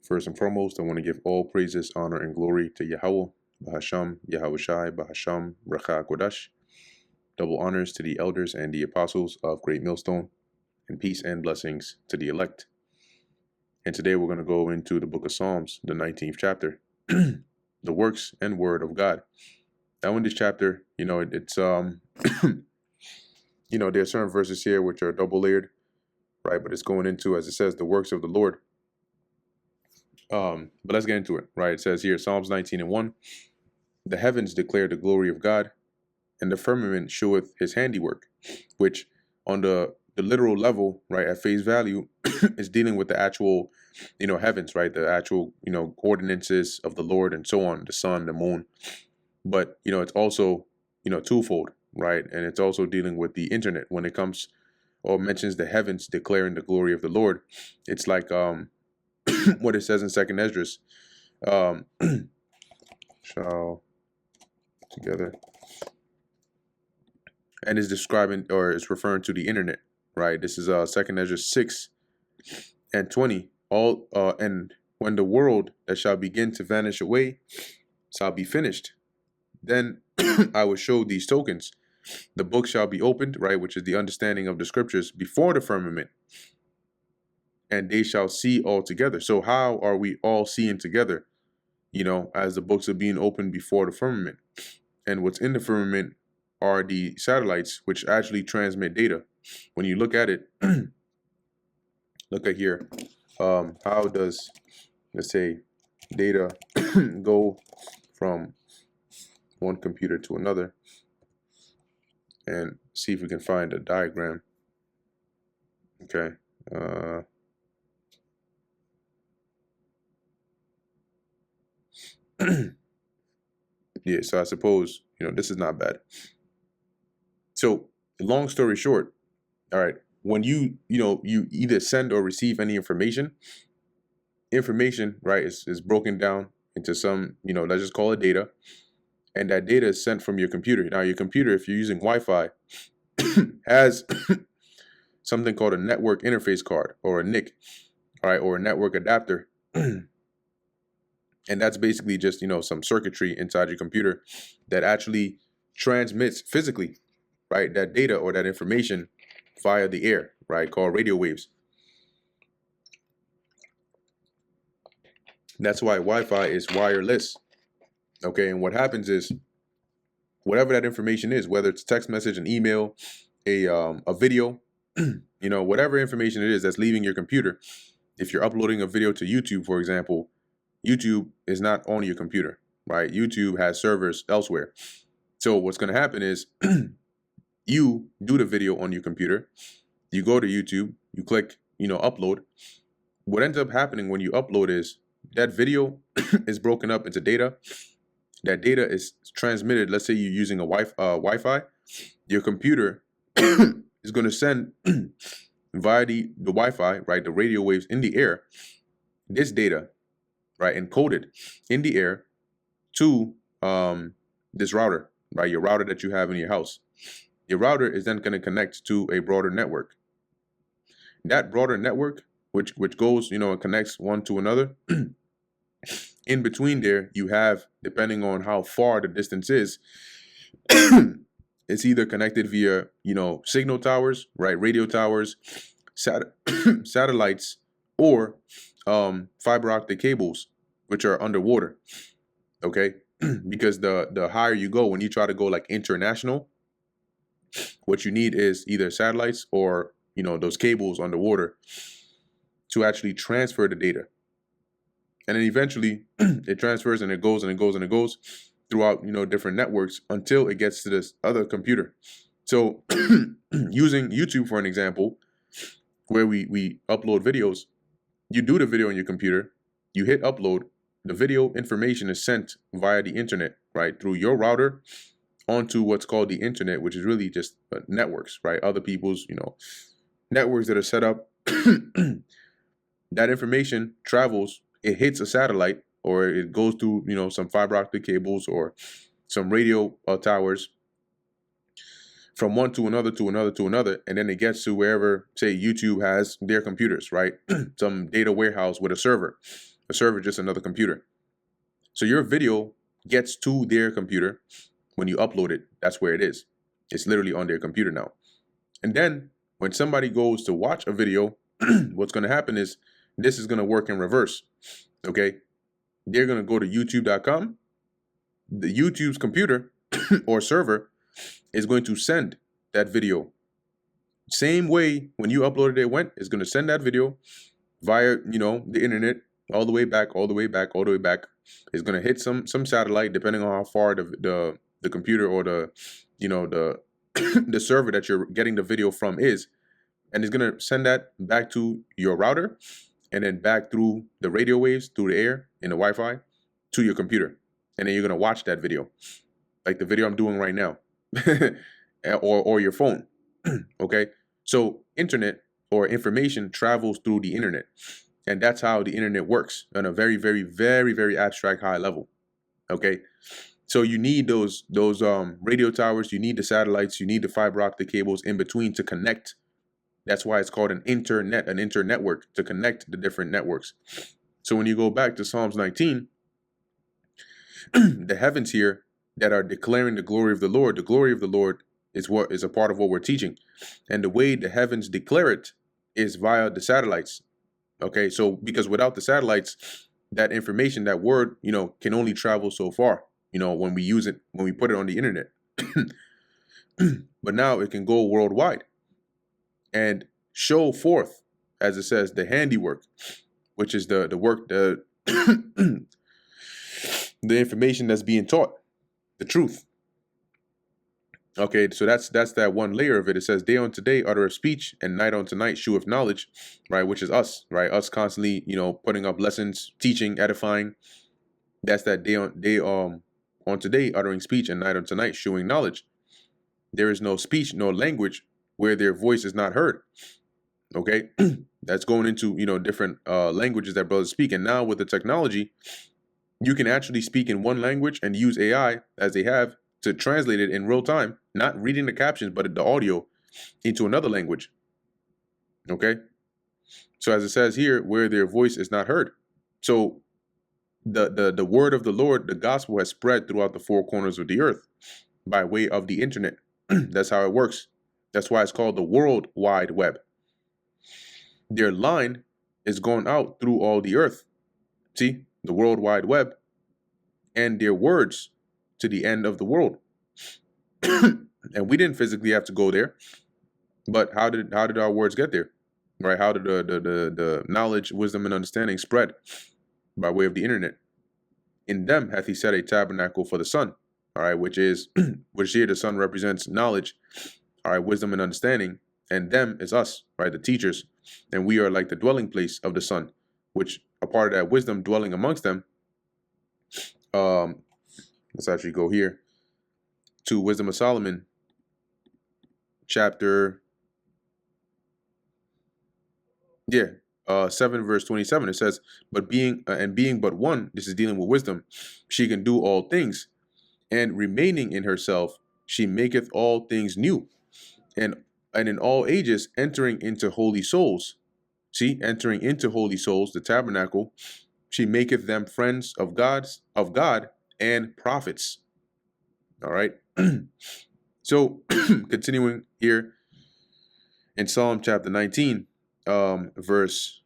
First and foremost, I want to give all praises, honor, and glory to Yahweh, Bahasham, Yahushai, Bahasham, Racha Kodash. Double honors to the elders and the apostles of Great Millstone, and peace and blessings to the elect. And today we're going to go into the book of Psalms, the 19th chapter, the works and word of God. Now in this chapter, it's there are certain verses here which are double layered, right? But it's going into, as it says, the works of the Lord. But let's get into it, right? It says here, Psalms 19:1, the heavens declare the glory of God, and the firmament showeth his handiwork, which on the literal level, right, at face value, is dealing with the actual, heavens, right? The actual, ordinances of the Lord and so on, the sun, the moon. But, it's also, twofold, right? And it's also dealing with the internet when it comes or mentions the heavens declaring the glory of the Lord. It's like what it says in Second Esdras, shall together, and is describing or is referring to the internet, right? This is Second Esdras 6:20. All and when the world that shall begin to vanish away shall be finished, then I will show these tokens. The book shall be opened, right, which is the understanding of the scriptures before the firmament, and they shall see all together. So how are we all seeing together, as the books are being opened before the firmament? And what's in the firmament are the satellites, which actually transmit data. When you look at it, look at here, how does, let's say, data go from one computer to another, and see if we can find a diagram. Okay. Yeah, so I suppose, this is not bad. So long story short, all right, when you either send or receive any information, right, is broken down into some, let's just call it data. And that data is sent from your computer. Now your computer, if you're using Wi-Fi, has something called a network interface card, or a NIC, all right, or a network adapter. And that's basically just, some circuitry inside your computer that actually transmits physically, right, that data or that information via the air, right, called radio waves. That's why Wi-Fi is wireless. Okay, and what happens is, whatever that information is, whether it's a text message, an email, a video, whatever information it is that's leaving your computer, if you're uploading a video to YouTube, for example, YouTube is not on your computer, right? YouTube has servers elsewhere. So what's going to happen is you do the video on your computer, you go to YouTube, you click, upload. What ends up happening when you upload is that video is broken up into data. That data is transmitted. Let's say you're using a Wi-Fi. Your computer is going to send via the Wi-Fi, right, the radio waves in the air, this data, right, encoded in the air to this router, right, your router that you have in your house. Your router is then going to connect to a broader network. That broader network, which goes, and connects one to another. In between there, you have, depending on how far the distance is, it's either connected via, signal towers, right, radio towers, satellites, or fiber optic cables, which are underwater. Okay, because the higher you go, when you try to go like international, what you need is either satellites or those cables underwater to actually transfer the data. And then eventually it transfers and it goes and it goes and it goes throughout, different networks until it gets to this other computer. So using YouTube for an example, where we upload videos, you do the video on your computer, you hit upload, the video information is sent via the internet, right, through your router onto what's called the internet, which is really just networks, right, other people's, networks that are set up. That information travels, it hits a satellite, or it goes through, some fiber optic cables or some radio towers, from one to another to another to another, and then it gets to wherever, say, YouTube has their computers, right? Some data warehouse with a server, A server is just another computer. So your video gets to their computer when you upload it. That's where it is. It's literally on their computer now. And then when somebody goes to watch a video, what's going to happen is this is going to work in reverse. Okay. They're going to go to youtube.com. The YouTube's computer or server is going to send that video. Same way when you uploaded it went, it's going to send that video via, the internet all the way back, all the way back, all the way back. It's going to hit some satellite, depending on how far the computer or the the server that you're getting the video from is. And it's going to send that back to your router and then back through the radio waves, through the air and the Wi-Fi to your computer. And then you're going to watch that video, like the video I'm doing right now, or your phone. Okay. So internet or information travels through the internet. And that's how the internet works on a very, very, very, very abstract high level. Okay. So you need those radio towers, you need the satellites, you need the fiber optic cables in between to connect. That's why it's called an internetwork, to connect the different networks. So when you go back to Psalms 19, the heavens here that are declaring the glory of the Lord is what is a part of what we're teaching. And the way the heavens declare it is via the satellites. Okay, so because without the satellites, that information, that word, can only travel so far, when we use it, when we put it on the internet. But now it can go worldwide and show forth, as it says, the handiwork, which is the work, the information that's being taught, the truth. Okay, so that's that one layer of it. It says, day unto day uttereth speech, and night unto night sheweth knowledge, right? Which is us, right? Us constantly, putting up lessons, teaching, edifying. That's that day unto day uttering speech, and night unto night shewing knowledge. There is no speech, no language where their voice is not heard. Okay, that's going into different languages that brothers speak. And now with the technology, you can actually speak in one language and use AI as they have to translate it in real time, not reading the captions, but the audio into another language. Okay. So as it says here, where their voice is not heard. So the word of the Lord, the gospel has spread throughout the four corners of the earth by way of the internet. That's how it works. That's why it's called the World Wide Web. Their line is going out through all the earth. See, the World Wide Web, and their words to the end of the world. And we didn't physically have to go there, but how did our words get there? Right? How did the knowledge, wisdom, and understanding spread? By way of the internet. In them hath he set a tabernacle for the sun. All right, which here the sun represents knowledge, all right, wisdom and understanding, and them is us, right, the teachers, and we are like the dwelling place of the sun, which a part of that wisdom dwelling amongst them. Let's actually go here to Wisdom of Solomon, chapter 7 verse 27. It says, but being but one, this is dealing with wisdom, she can do all things, and remaining in herself she maketh all things new, and in all ages entering into holy souls. See, entering into holy souls, the tabernacle, she maketh them friends of God and prophets. All right. So continuing here in Psalm chapter 19, verse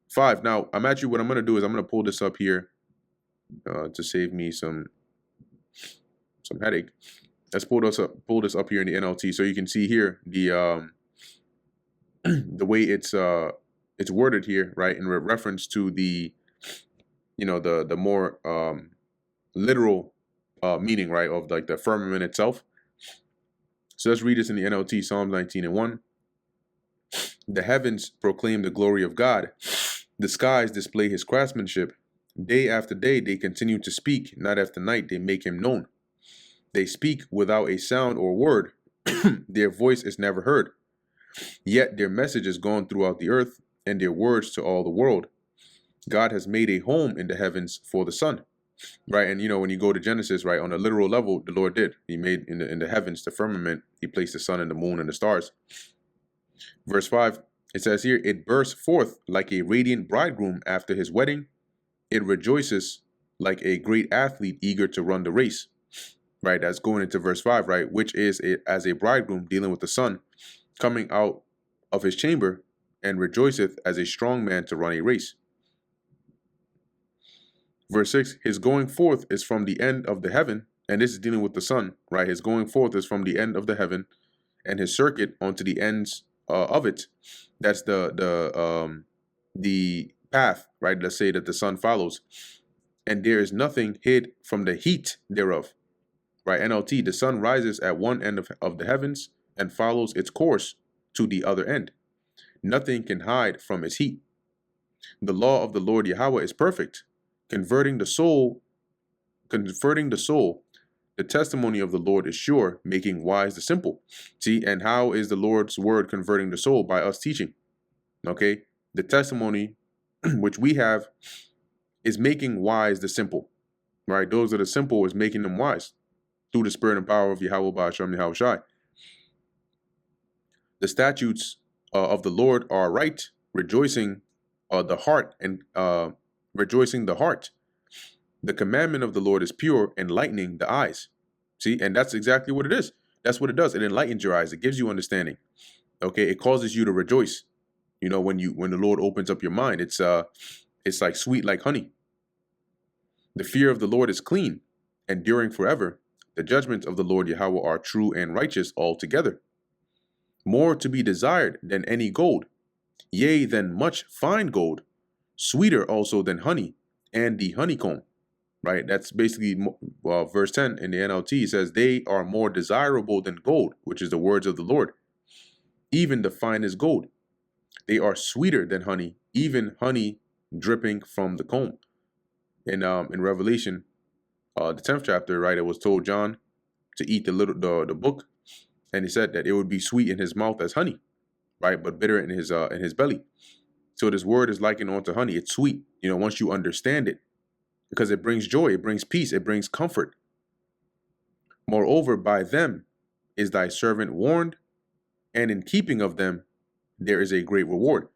5. Now, what I'm going to do is I'm going to pull this up here to save me some headache. Let's pull this up here in the NLT so you can see here the the way it's worded here, right, in reference to the the more literal meaning, right, of like the firmament itself. So let's read this in the NLT, Psalm 19:1. The heavens proclaim the glory of God. The skies display his craftsmanship. Day after day they continue to speak. Night after night they make him known. They speak without a sound or word. Their voice is never heard. Yet their message is gone throughout the earth, and their words to all the world. God has made a home in the heavens for the sun. Right, and when you go to Genesis, right, on a literal level, the Lord did. He made in the heavens, the firmament. He placed the sun and the moon and the stars. Verse 5, it says here, it bursts forth like a radiant bridegroom after his wedding. It rejoices like a great athlete eager to run the race. Right, that's going into verse 5, right? Which is as a bridegroom dealing with the son, coming out of his chamber, and rejoiceth as a strong man to run a race. Verse 6, his going forth is from the end of the heaven, and this is dealing with the sun, right? His going forth is from the end of the heaven, and his circuit onto the ends of it. That's the path, right? Let's say that the sun follows, and there is nothing hid from the heat thereof, right? NLT, the sun rises at one end of the heavens and follows its course to the other end. Nothing can hide from its heat. The law of the Lord Yahweh is perfect, converting the soul. The testimony of the Lord is sure, making wise the simple. See, and how is the Lord's word converting the soul? By us teaching. Okay, the testimony which we have is making wise the simple, right? Those that are simple is making them wise through the spirit and power of Yahweh Ba'ashem Yahweh Shai. The statutes of the Lord are right, rejoicing the heart and rejoicing the heart. The commandment of the Lord is pure, enlightening the eyes. See, and that's exactly what it is. That's what it does. It enlightens your eyes. It gives you understanding. Okay, it causes you to rejoice. You know, when the Lord opens up your mind, it's like sweet like honey. The fear of the Lord is clean, enduring forever. The judgments of the Lord Yahweh are true and righteous altogether. More to be desired than any gold, yea, than much fine gold, sweeter also than honey and the honeycomb. Right, that's basically verse 10 in the NLT says they are more desirable than gold, which is the words of the Lord, even the finest gold. They are sweeter than honey, even honey dripping from the comb. In Revelation, the 10th chapter, right, it was told John to eat the book, and he said that it would be sweet in his mouth as honey, right, but bitter in his belly. So this word is likened unto honey. It's sweet, you know, once you understand it, because it brings joy, it brings peace, it brings comfort. Moreover, by them is thy servant warned, and in keeping of them there is a great reward.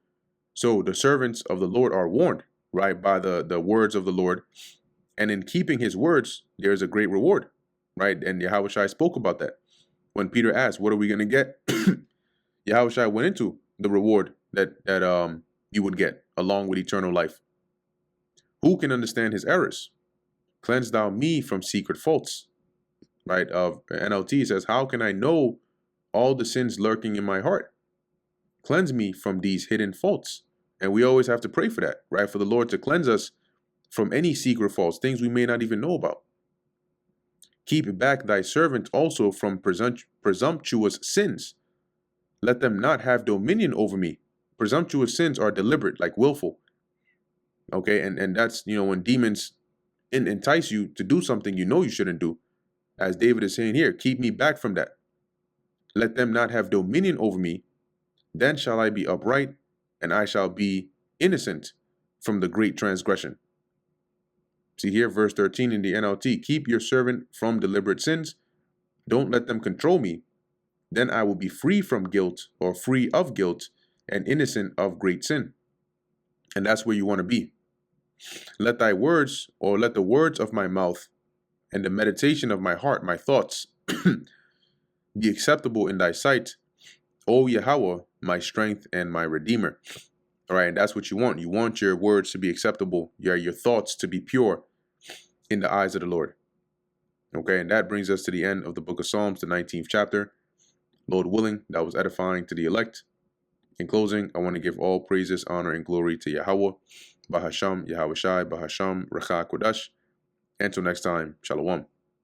So the servants of the Lord are warned, right, by the words of the Lord, and in keeping his words there is a great reward, right? And Yahweh Shai spoke about that when Peter asked, "What are we going to get?" Yahweh Shai went into the reward that you would get along with eternal life. Who can understand his errors? Cleanse thou me from secret faults. Right? NLT says, how can I know all the sins lurking in my heart? Cleanse me from these hidden faults. And we always have to pray for that, right? For the Lord to cleanse us from any secret faults, things we may not even know about. Keep back thy servant also from presumptuous sins. Let them not have dominion over me. Presumptuous sins are deliberate, like willful. Okay, and that's, you know, when demons entice you to do something you know you shouldn't do. As David is saying here, keep me back from that. Let them not have dominion over me. Then shall I be upright, and I shall be innocent from the great transgression. See here, verse 13 in the NLT, keep your servant from deliberate sins. Don't let them control me. Then I will be free from guilt, or free of guilt, and innocent of great sin. And that's where you want to be. Let thy words, or let the words of my mouth and the meditation of my heart, my thoughts, be acceptable in thy sight, O Yahweh, my strength and my redeemer. All right, and that's what you want. You want your words to be acceptable, your thoughts to be pure in the eyes of the Lord. Okay, and that brings us to the end of the book of Psalms, the 19th chapter. Lord willing, that was edifying to the elect. In closing, I want to give all praises, honor, and glory to Yahweh, Bahasham, Yahweh Shai, Bahasham, Racha Kodash. Until next time, Shalom.